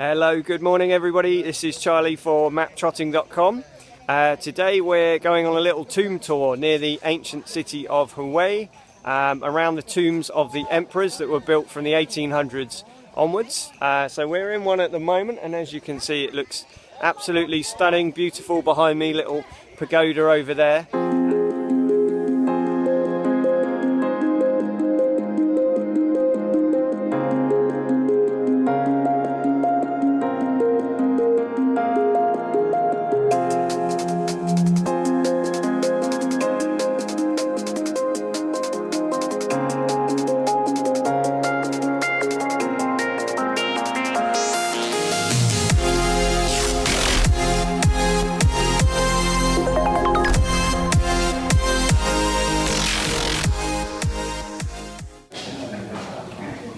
Hello, good morning everybody. This is Charlie for maptrotting.com. Today we're going on a little tomb tour near the ancient city of Hue, around the tombs of the emperors that were built from the 1800s onwards. So we're in one at the moment, and as you can see it looks absolutely stunning, beautiful behind me, little pagoda over there.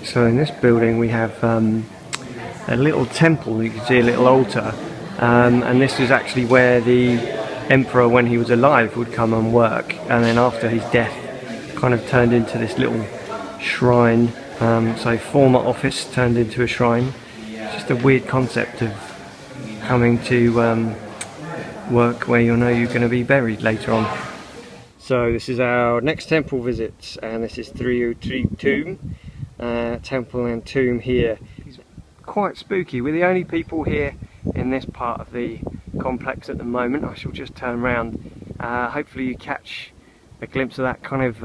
So in this building we have a little temple. You can see a little altar, and this is actually where the emperor, when he was alive, would come and work, and then after his death kind of turned into this little shrine. So former office turned into a shrine. It's just a weird concept of coming to work where you know you're going to be buried later on. So this is our next temple visit, and this is 303 Tomb. Temple and tomb here. It's quite spooky. We're the only people here in this part of the complex at the moment. I shall just turn around. Hopefully you catch a glimpse of that kind of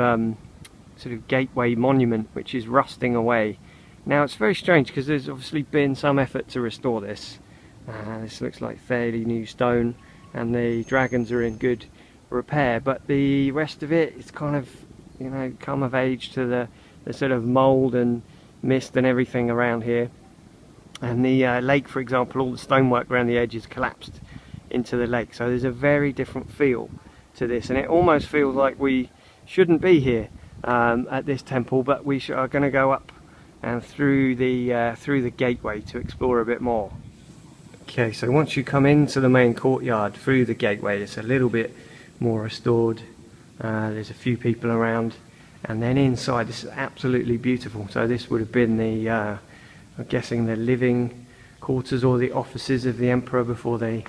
sort of gateway monument which is rusting away. Now it's very strange because there's obviously been some effort to restore this. This looks like fairly new stone and the dragons are in good repair, but the rest of it is kind of, you know, come of age to the sort of mould and mist and everything around here. And the lake, for example, all the stonework around the edges collapsed into the lake, so there's a very different feel to this, and it almost feels like we shouldn't be here at this temple, but we are going to go up and through the gateway to explore a bit more. Okay, so once you come into the main courtyard through the gateway, it's a little bit more restored. There's a few people around. And then inside, this is absolutely beautiful. So this would have been the, I'm guessing, the living quarters or the offices of the emperor before they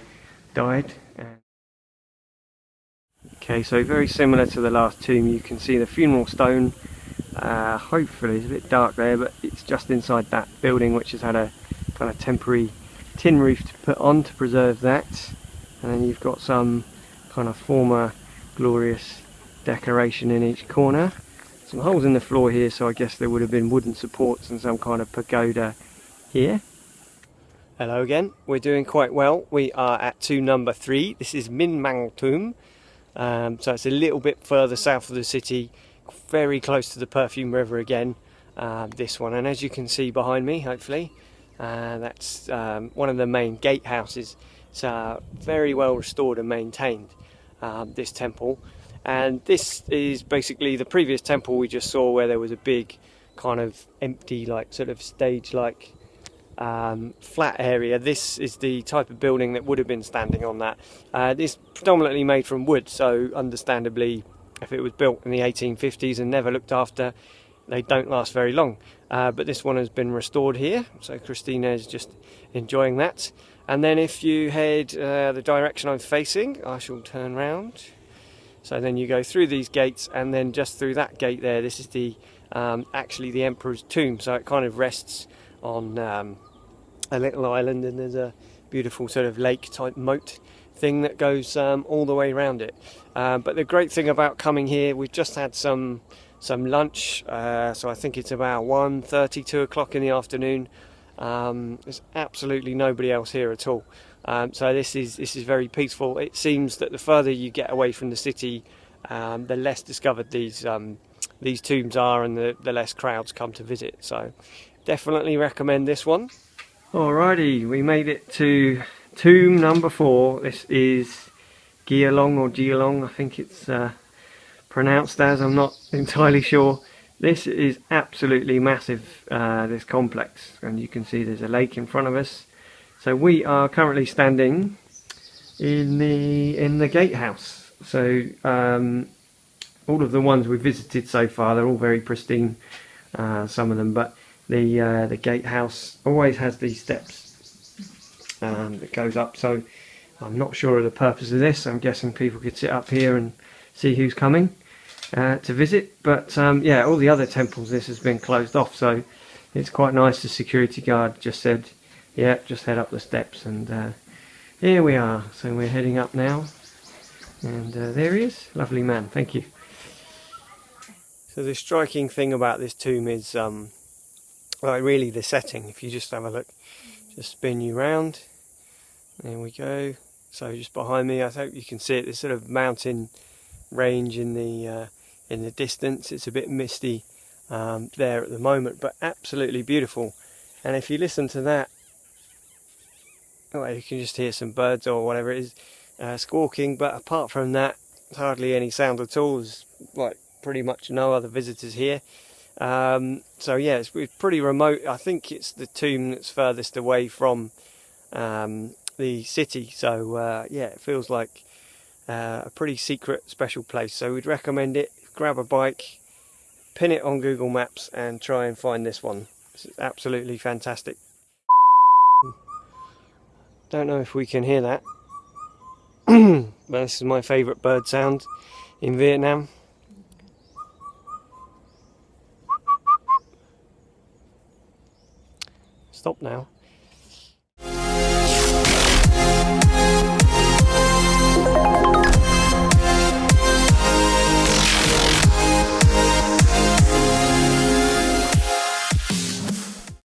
died. Okay, so very similar to the last tomb, you can see the funeral stone. Hopefully, it's a bit dark there, but it's just inside that building, which has had a kind of temporary tin roof to put on to preserve that. And then you've got some kind of former glorious decoration in each corner. Some holes in the floor here, so I guess there would have been wooden supports and some kind of pagoda here. Hello again, we're doing quite well. We are at tomb number 3. This is Mang tomb. So it's a little bit further south of the city, very close to the Perfume River again, this one. And as you can see behind me, hopefully, that's one of the main gatehouses. It's very well restored and maintained, this temple. And this is basically the previous temple we just saw, where there was a big kind of empty, like sort of stage-like flat area. This is the type of building that would have been standing on that. This is predominantly made from wood, so understandably, if it was built in the 1850s and never looked after, they don't last very long. But this one has been restored here, so Kristina is just enjoying that. And then if you head the direction I'm facing, I shall turn round. So then you go through these gates, and then just through that gate there, this is the actually the emperor's tomb. So it kind of rests on a little island, and there's a beautiful sort of lake type moat thing that goes all the way around it. But the great thing about coming here, we've just had some lunch, so I think it's about 1:30, 2 o'clock in the afternoon. There's absolutely nobody else here at all. So this is very peaceful. It seems that the further you get away from the city, the less discovered these tombs are, and the less crowds come to visit. So definitely recommend this one. Alrighty, we made it to tomb number 4. This is Gia Long, or Gia Long, I think it's pronounced as. I'm not entirely sure. This is absolutely massive, this complex, and you can see there's a lake in front of us. So we are currently standing in the gatehouse. So all of the ones we've visited so far, they're all very pristine, some of them, but the gatehouse always has these steps that goes up. So I'm not sure of the purpose of this. I'm guessing people could sit up here and see who's coming to visit. But yeah, all the other temples, this has been closed off. So it's quite nice. The security guard just said, yeah, just head up the steps. And here we are. So we're heading up now. And there he is. Lovely man. Thank you. So the striking thing about this tomb is like really the setting. If you just have a look, just spin you round. There we go. So just behind me, I hope you can see it. This sort of mountain range in the distance. It's a bit misty there at the moment, but absolutely beautiful. And if you listen to that, well, you can just hear some birds or whatever it is squawking. But apart from that, hardly any sound at all. There's like pretty much no other visitors here. So yeah, it's pretty remote. I think it's the tomb that's furthest away from the city. So yeah, it feels like a pretty secret, special place. So we'd recommend it. Grab a bike, pin it on Google Maps, and try and find this one. It's absolutely fantastic. Don't know if we can hear that, but this is my favourite bird sound in Vietnam. Stop now.